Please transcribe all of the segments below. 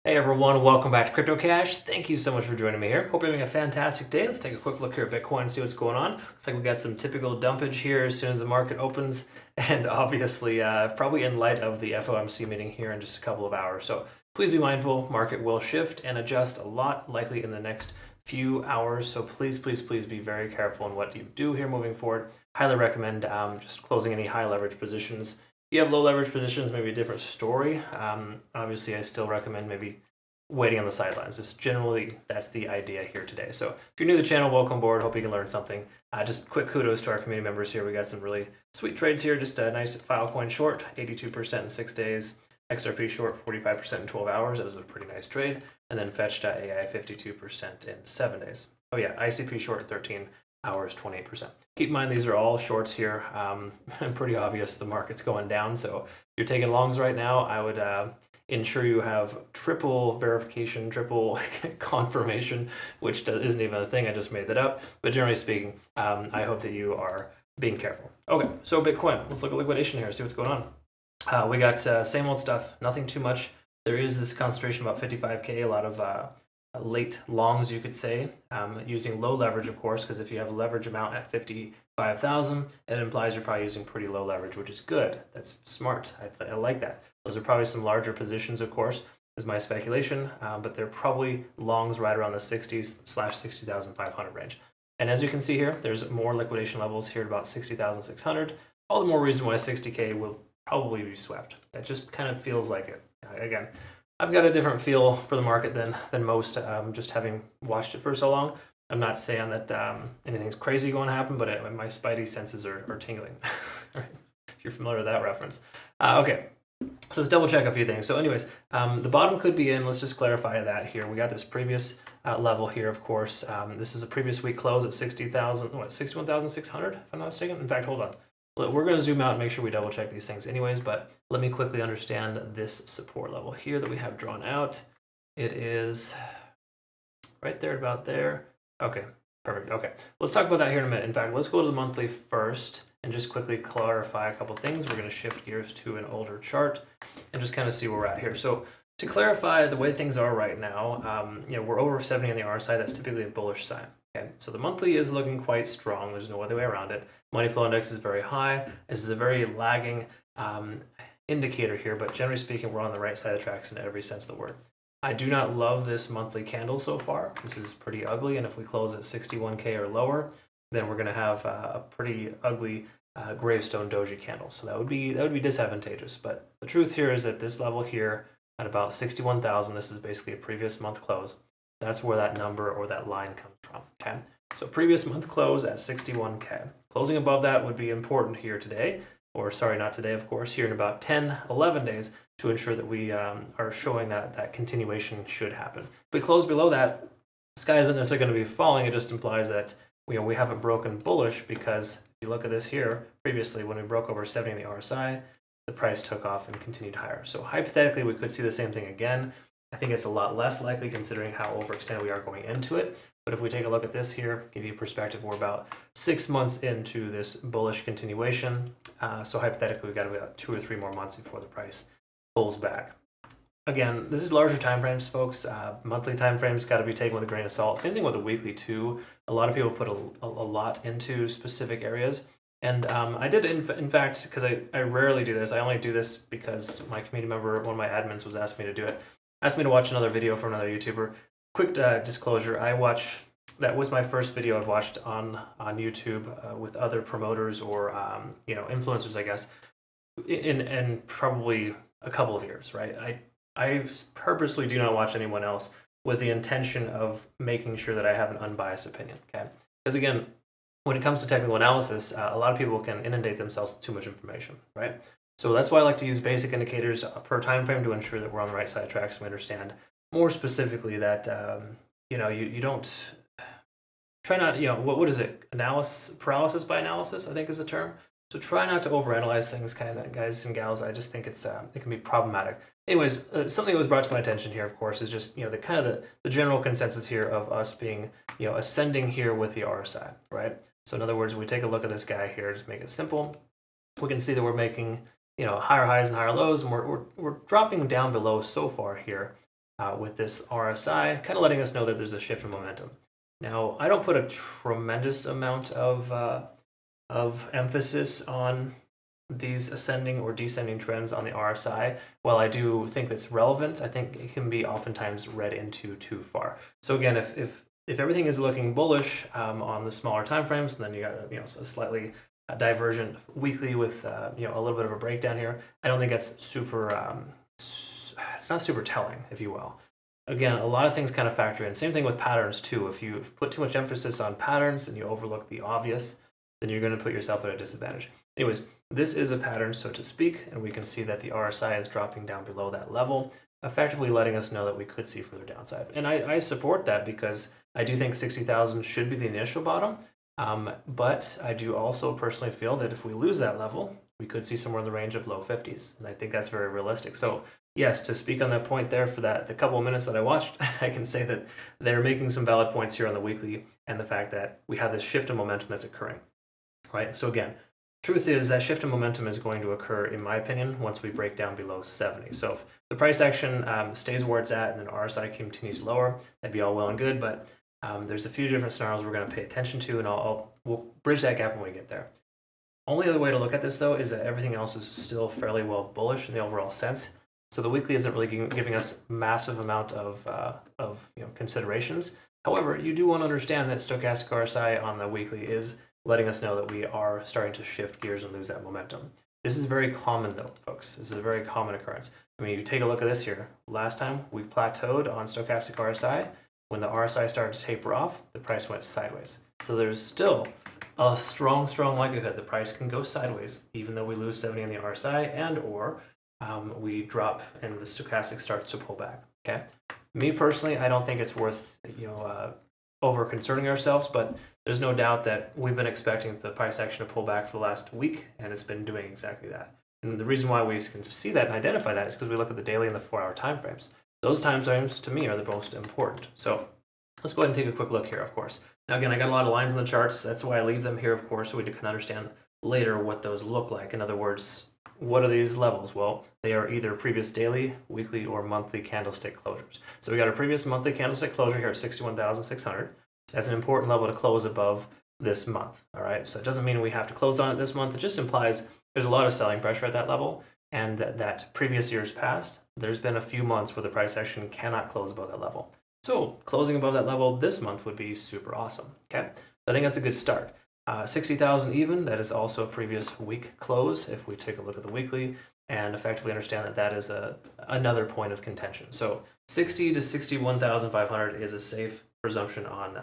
Hey everyone, welcome back to Crypto Cash. Thank you so much for joining me here. Hope you're having a fantastic day. Let's take a quick look here at Bitcoin and see what's going on. Looks like we got some typical dumpage here as soon as the market opens, and obviously probably in light of the FOMC meeting here in just a couple of hours. So please be mindful, market will shift and adjust a lot, likely in the next few hours. So please be very careful in what you do here moving forward. Highly recommend just closing any high leverage positions. If you have low leverage positions, maybe a different story. Obviously, I still recommend maybe waiting on the sidelines. Just generally, that's the idea here today. So if you're new to the channel, welcome aboard. Hope you can learn something. Just quick kudos to our community members here. We got some really sweet trades here. Just a nice Filecoin short, 82% in 6 days. XRP short, 45% in 12 hours. That was a pretty nice trade. And then Fetch.ai, 52% in 7 days. Oh yeah, ICP short, 13 hours, 28%. Keep in mind, these are all shorts here. And pretty obvious the market's going down. So if you're taking longs right now, I would ensure you have triple verification, triple confirmation, which isn't even a thing. I just made that up. But generally speaking, I hope that you are being careful. Okay, so Bitcoin. Let's look at liquidation here, see what's going on. We got same old stuff, nothing too much. There is this concentration about 55K, a lot of late longs, you could say, using low leverage, of course, because if you have a leverage amount at 55,000, it implies you're probably using pretty low leverage, which is good. That's smart. I like that. Those are probably some larger positions, of course, is my speculation, but they're probably longs right around the 60s/60,500 range. And as you can see here, there's more liquidation levels here at about 60,600. All the more reason why 60K will probably be swept. That just kind of feels like it. Again, I've got a different feel for the market than most, just having watched it for so long. I'm not saying that anything's crazy going to happen, but my spidey senses are tingling. Right? If you're familiar with that reference. Okay, so let's double check a few things. So anyways, the bottom could be in. Let's just clarify that here. We got this previous level here, of course. This is a previous week close at 61,600, if I'm not mistaken. In fact, hold on. We're going to zoom out and make sure we double check these things anyways, but let me quickly understand this support level here that we have drawn out. It is right there, about there. Okay, perfect. Okay, let's talk about that here in a minute. In fact, let's go to the monthly first and just quickly clarify a couple things. We're going to shift gears to an older chart and just kind of see where we're at here. So to clarify the way things are right now, we're over 70 on the R side. That's typically a bullish sign. Okay, so the monthly is looking quite strong. There's no other way around it. Money flow index is very high. This is a very lagging indicator here, but generally speaking, we're on the right side of the tracks in every sense of the word. I do not love this monthly candle so far. This is pretty ugly, and if we close at 61K or lower, then we're going to have a pretty ugly gravestone doji candle. So that would be disadvantageous. But the truth here is that this level here at about 61,000, this is basically a previous month close. That's where that number or that line comes from. Okay, so previous month close at 61K. Closing above that would be important here today, or sorry, not today, of course, here in about 10, 11 days to ensure that we are showing that continuation should happen. If we close below that, the sky isn't necessarily going to be falling. It just implies that we haven't broken bullish, because if you look at this here, previously when we broke over 70 in the RSI, the price took off and continued higher. So hypothetically, we could see the same thing again. I think it's a lot less likely considering how overextended we are going into it. But if we take a look at this here, give you perspective, we're about 6 months into this bullish continuation. So hypothetically, we've got about 2 or 3 more months before the price pulls back. Again, this is larger time frames, folks. Monthly time frames got to be taken with a grain of salt. Same thing with the weekly too. A lot of people put a lot into specific areas. And I did, in fact, because I rarely do this. I only do this because my community member, one of my admins, was asking me to do it. Asked me to watch another video from another YouTuber. Quick disclosure, that was my first video I've watched on YouTube with other promoters or influencers, I guess, in probably a couple of years, right? I purposely do not watch anyone else with the intention of making sure that I have an unbiased opinion, okay? Because again, when it comes to technical analysis, a lot of people can inundate themselves with too much information, right? So that's why I like to use basic indicators per time frame to ensure that we're on the right side of tracks and we understand more specifically that you don't try not what is it, paralysis by analysis, I think is the term. So try not to overanalyze things, kind of, guys and gals. I just think it can be problematic. Anyways, something that was brought to my attention here, of course, is just the general consensus here of us being ascending here with the RSI, right? So in other words, we take a look at this guy here, just make it simple. We can see that we're making higher highs and higher lows, and we're dropping down below so far here. with this RSI, kind of letting us know that there's a shift in momentum. Now, I don't put a tremendous amount of emphasis on these ascending or descending trends on the RSI. While I do think that's relevant, I think it can be oftentimes read into too far. So again, if everything is looking bullish on the smaller time frames, and then you got a slightly divergent weekly with a little bit of a breakdown here, I don't think that's super. It's not super telling, if you will. Again, a lot of things kind of factor in. Same thing with patterns too. If you put too much emphasis on patterns and you overlook the obvious, then you're going to put yourself at a disadvantage. Anyways, this is a pattern, so to speak, and we can see that the RSI is dropping down below that level, effectively letting us know that we could see further downside. And I support that because I do think 60,000 should be the initial bottom, but I do also personally feel that if we lose that level, we could see somewhere in the range of low 50s, and I think that's very realistic. So yes, to speak on that point there for the couple of minutes that I watched, I can say that they're making some valid points here on the weekly and the fact that we have this shift in momentum that's occurring. Right. So again, truth is that shift in momentum is going to occur, in my opinion, once we break down below 70. So if the price action stays where it's at and then RSI continues lower, that'd be all well and good. But there's a few different scenarios we're going to pay attention to, and we'll bridge that gap when we get there. Only other way to look at this, though, is that everything else is still fairly well bullish in the overall sense. So the weekly isn't really giving us massive amount of considerations. However, you do want to understand that stochastic RSI on the weekly is letting us know that we are starting to shift gears and lose that momentum. This is very common, though, folks. This is a very common occurrence. I mean, you take a look at this here. Last time we plateaued on stochastic RSI. When the RSI started to taper off, the price went sideways. So there's still a strong likelihood the price can go sideways, even though we lose 70 on the RSI and or we drop and the stochastic starts to pull back. Okay. Me personally, I don't think it's worth over concerning ourselves, but there's no doubt that we've been expecting the price action to pull back for the last week, and it's been doing exactly that. And the reason why we can see that and identify that is because we look at the daily and the 4-hour time frames. Those time frames, to me, are the most important. So let's go ahead and take a quick look here, of course. Now, again, I got a lot of lines in the charts. That's why I leave them here, of course, so we can understand later what those look like. In other words, what are these levels? Well, they are either previous daily, weekly, or monthly candlestick closures. So we got a previous monthly candlestick closure here at 61,600. That's an important level to close above this month. All right. So it doesn't mean we have to close on it this month. It just implies there's a lot of selling pressure at that level, and that previous years past, there's been a few months where the price action cannot close above that level. So closing above that level this month would be super awesome. Okay. I think that's a good start. 60,000 even, that is also a previous week close if we take a look at the weekly and effectively understand that that is another point of contention. So 60 to 61,500 is a safe presumption on,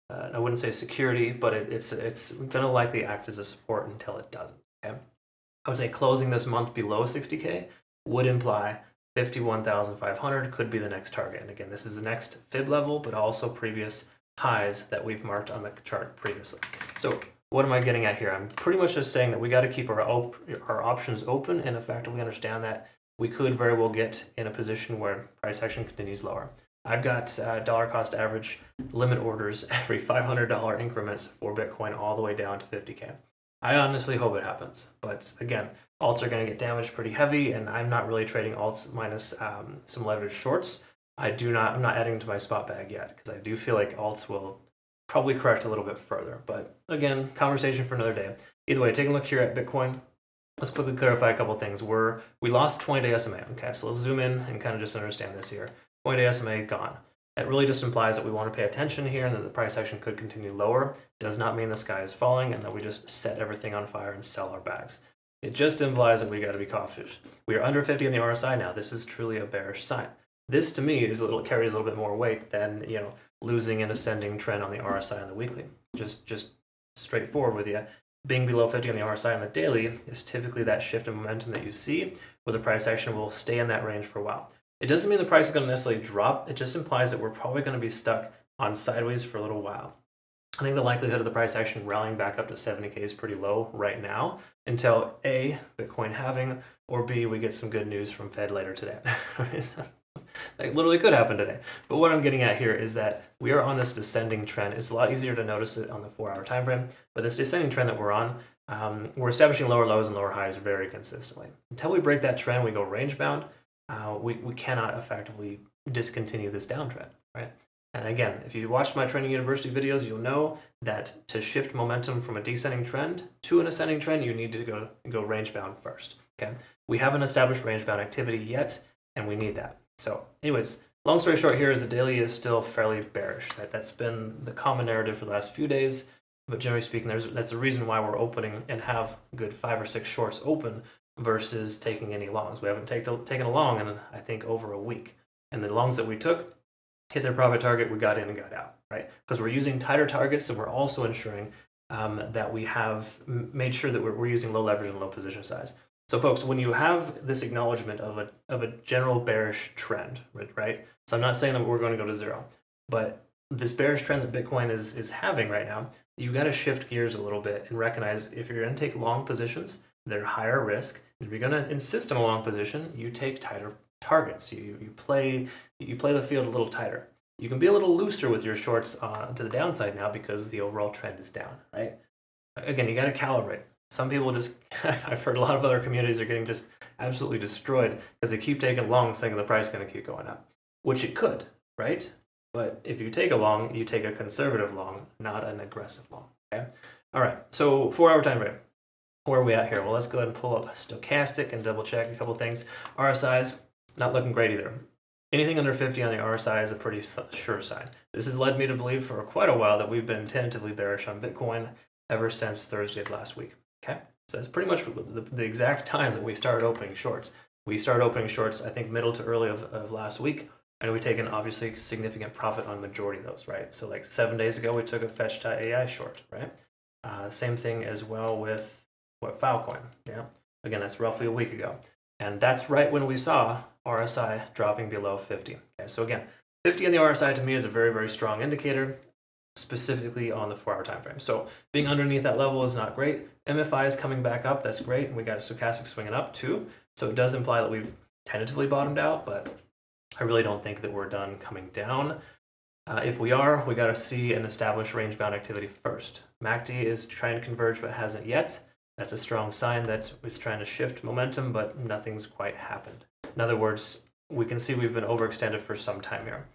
I wouldn't say security, but it's going to likely act as a support until it doesn't. Okay? I would say closing this month below 60K would imply 51,500 could be the next target. And again, this is the next fib level, but also previous highs that we've marked on the chart previously. So what am I getting at here? I'm pretty much just saying that we got to keep our options open and effectively understand that we could very well get in a position where price action continues lower. I've got dollar cost average limit orders every $500 increments for Bitcoin all the way down to 50K. I honestly hope it happens. But again, alts are going to get damaged pretty heavy, and I'm not really trading alts minus some leveraged shorts. I'm not adding to my spot bag yet because I do feel like alts will probably correct a little bit further. But again, conversation for another day. Either way, taking a look here at Bitcoin, let's quickly clarify a couple things. We lost 20-day SMA. Okay, so let's zoom in and kind of just understand this here. 20-day SMA gone. That really just implies that we want to pay attention here and that the price action could continue lower. Does not mean the sky is falling and that we just set everything on fire and sell our bags. It just implies that we got to be cautious. We are under 50 on the RSI now. This is truly a bearish sign. This to me carries a little bit more weight than losing an ascending trend on the RSI on the weekly. Just straightforward with you. Being below 50 on the RSI on the daily is typically that shift in momentum that you see where the price action will stay in that range for a while. It doesn't mean the price is going to necessarily drop. It just implies that we're probably going to be stuck on sideways for a little while. I think the likelihood of the price action rallying back up to 70K is pretty low right now until A, Bitcoin halving, or B, we get some good news from Fed later today. That literally could happen today. But what I'm getting at here is that we are on this descending trend. It's a lot easier to notice it on the 4-hour time frame, but this descending trend that we're on, we're establishing lower lows and lower highs very consistently. Until we break that trend, we go range bound. we cannot effectively discontinue this downtrend, right? And again, if you watched my Training University videos, you'll know that to shift momentum from a descending trend to an ascending trend, you need to go range bound first, okay? We haven't established range bound activity yet, and we need that. So anyways, long story short here is the daily is still fairly bearish. That's been the common narrative for the last few days, but generally speaking, that's the reason why we're opening and have good 5 or 6 shorts open versus taking any longs. We haven't taken a long in, I think, over a week. And the longs that we took hit their profit target, we got in and got out, right? Because we're using tighter targets, and we're also ensuring that we have made sure that we're using low leverage and low position size. So folks, when you have this acknowledgement of a general bearish trend, right? So I'm not saying that we're going to go to zero, but this bearish trend that Bitcoin is having right now, you got to shift gears a little bit and recognize if you're going to take long positions, they're higher risk. If you're going to insist on a long position, you take tighter targets. You play the field a little tighter. You can be a little looser with your shorts to the downside now because the overall trend is down, right? Again, you got to calibrate. Some people just, I've heard a lot of other communities are getting just absolutely destroyed because they keep taking longs thinking the price is going to keep going up, which it could, right? But if you take a long, you take a conservative long, not an aggressive long, okay? All right, so 4-hour time frame. Where are we at here? Well, let's go ahead and pull up stochastic and double check a couple things. RSI's not looking great either. Anything under 50 on the RSI is a pretty sure sign. This has led me to believe for quite a while that we've been tentatively bearish on Bitcoin ever since Thursday of last week. Okay, so that's pretty much the exact time that we started opening shorts. We started opening shorts, I think, middle to early of last week, and we've taken obviously significant profit on majority of those, right? So like 7 days ago, we took a fetch.ai short, right? Same thing as well with Filecoin, yeah? Again, that's roughly a week ago. And that's right when we saw RSI dropping below 50. Okay, so again, 50 on the RSI to me is a very, very strong indicator, specifically on the 4-hour time frame. So being underneath that level is not great. MFI is coming back up. That's great. And we got a stochastic swinging up too. So it does imply that we've tentatively bottomed out, but I really don't think that we're done coming down. If we are, we got to see an established range bound activity first. MACD is trying to converge but hasn't yet. That's a strong sign that it's trying to shift momentum, but nothing's quite happened. In other words, we can see we've been overextended for some time here.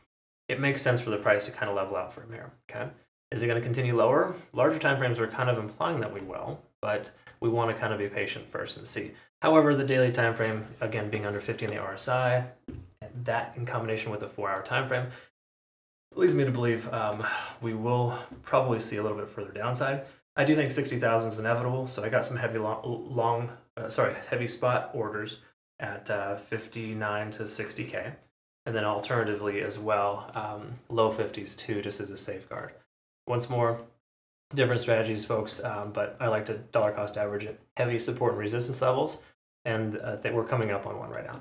It makes sense for the price to kind of level out from here, okay? Is it going to continue lower? Larger time frames are kind of implying that we will, but we want to kind of be patient first and see. However, the daily time frame, again, being under 50 on the RSI, and that in combination with the 4-hour time frame, leads me to believe we will probably see a little bit further downside. I do think 60,000 is inevitable, so I got some heavy heavy spot orders at 59 to 60K. And then alternatively as well, low 50s too, just as a safeguard. Once more, different strategies, folks, but I like to dollar cost average it. Heavy support and resistance levels, and I think we're coming up on one right now.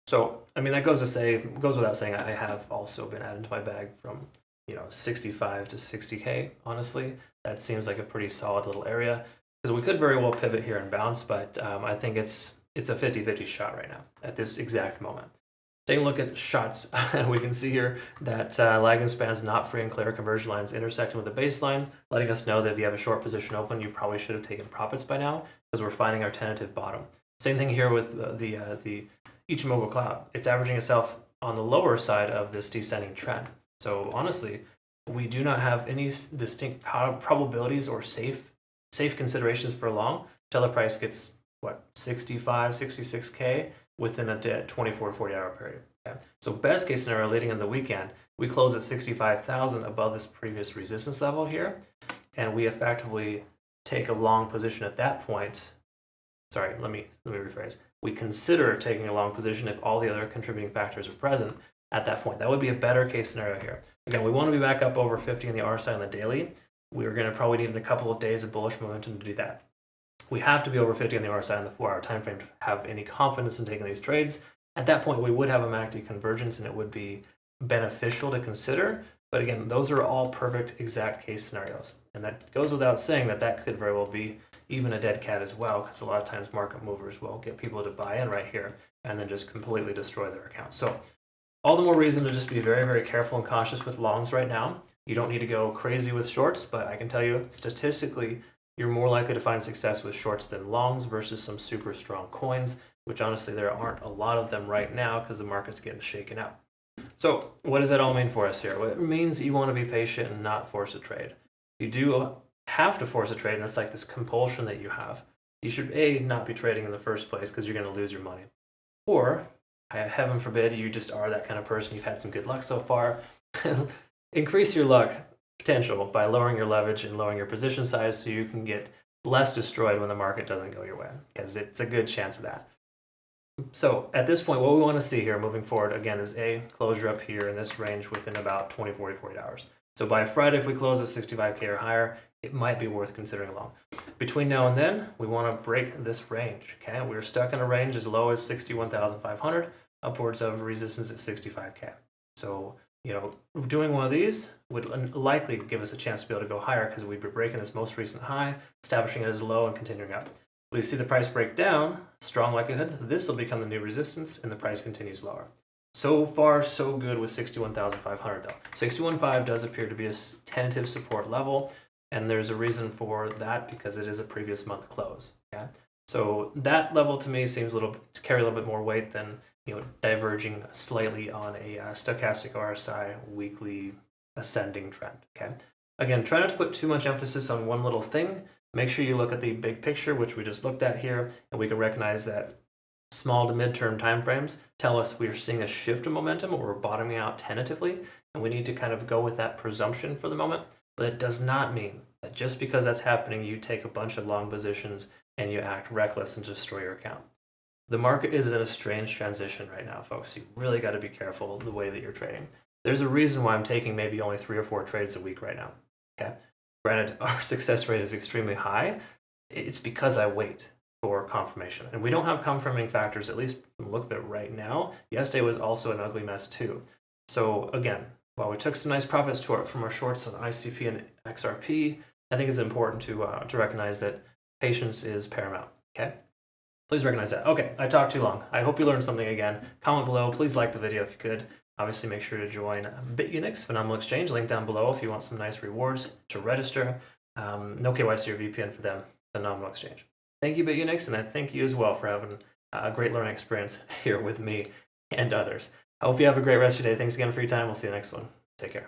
So, I mean, that goes without saying, I have also been added to my bag from 65 to 60K, honestly. That seems like a pretty solid little area, because we could very well pivot here and bounce, but I think it's a 50-50 shot right now at this exact moment. Taking a look at shots, we can see here that lagging spans not free and clear conversion lines intersecting with the baseline, letting us know that if you have a short position open, you probably should have taken profits by now, because we're finding our tentative bottom. Same thing here with the Ichimoku cloud. It's averaging itself on the lower side of this descending trend. So honestly, we do not have any distinct probabilities or safe considerations for long until the price gets 65, 66K within a 24 to 40 hour period. Okay? So best case scenario, leading in the weekend, we close at 65,000 above this previous resistance level here, and we effectively take a long position at that point. Sorry, let me rephrase. We consider taking a long position if all the other contributing factors are present at that point. That would be a better case scenario here. Again, we want to be back up over 50 on the RSI on the daily. We're going to probably need a couple of days of bullish momentum to do that. We have to be over 50 on the RSI on the 4-hour time frame to have any confidence in taking these trades. At that point, we would have a MACD convergence, and it would be beneficial to consider. But again, those are all perfect exact case scenarios. And that goes without saying that could very well be even a dead cat as well, because a lot of times market movers will get people to buy in right here and then just completely destroy their account. So all the more reason to just be very, very careful and cautious with longs right now. You don't need to go crazy with shorts, but I can tell you statistically, you're more likely to find success with shorts than longs versus some super strong coins which honestly there aren't a lot of them right now because the market's getting shaken out. So what does that all mean for us here? Well, it means you want to be patient and not force a trade. You do have to force a trade, and it's like this compulsion that you have. You should not be trading in the first place because you're going to lose your money. Or, heaven forbid, you just are that kind of person, you've had some good luck so far. Increase your luck potential by lowering your leverage and lowering your position size so you can get less destroyed when the market doesn't go your way, because it's a good chance of that. So at this point, what we want to see here moving forward, again, is a closure up here in this range within about 20, 40, 48 hours. So by Friday, if we close at 65K or higher, it might be worth considering long. Between now and then, we want to break this range, okay? We're stuck in a range as low as 61,500, upwards of resistance at 65K. So, you know, doing one of these would likely give us a chance to be able to go higher because we'd be breaking this most recent high, establishing it as low and continuing up. We see the price break down, strong likelihood, this will become the new resistance and the price continues lower. So far, so good with 61,500 though. 61.5 does appear to be a tentative support level, and there's a reason for that because it is a previous month close. Okay? So that level to me seems to carry a little bit more weight than, you know, diverging slightly on a stochastic RSI weekly ascending trend. Okay. Again, try not to put too much emphasis on one little thing. Make sure you look at the big picture, which we just looked at here, and we can recognize that small to mid-term timeframes tell us we're seeing a shift in momentum or we're bottoming out tentatively, and we need to kind of go with that presumption for the moment. But it does not mean that just because that's happening, you take a bunch of long positions and you act reckless and destroy your account. The market is in a strange transition right now, folks. You really got to be careful the way that you're trading. There's a reason why I'm taking maybe only 3 or 4 trades a week right now. Okay. Granted, our success rate is extremely high. It's because I wait for confirmation. And we don't have confirming factors, at least from the look of it right now. Yesterday was also an ugly mess too. So again, while we took some nice profits from our shorts on ICP and XRP, I think it's important to recognize that patience is paramount. Okay. Please recognize that. Okay, I talked too long. I hope you learned something again. Comment below. Please like the video if you could. Obviously, make sure to join Bitunix, Phenomenal Exchange. Link down below if you want some nice rewards to register. No KYC or VPN for them. Phenomenal Exchange. Thank you, Bitunix, and I thank you as well for having a great learning experience here with me and others. I hope you have a great rest of your day. Thanks again for your time. We'll see you next one. Take care.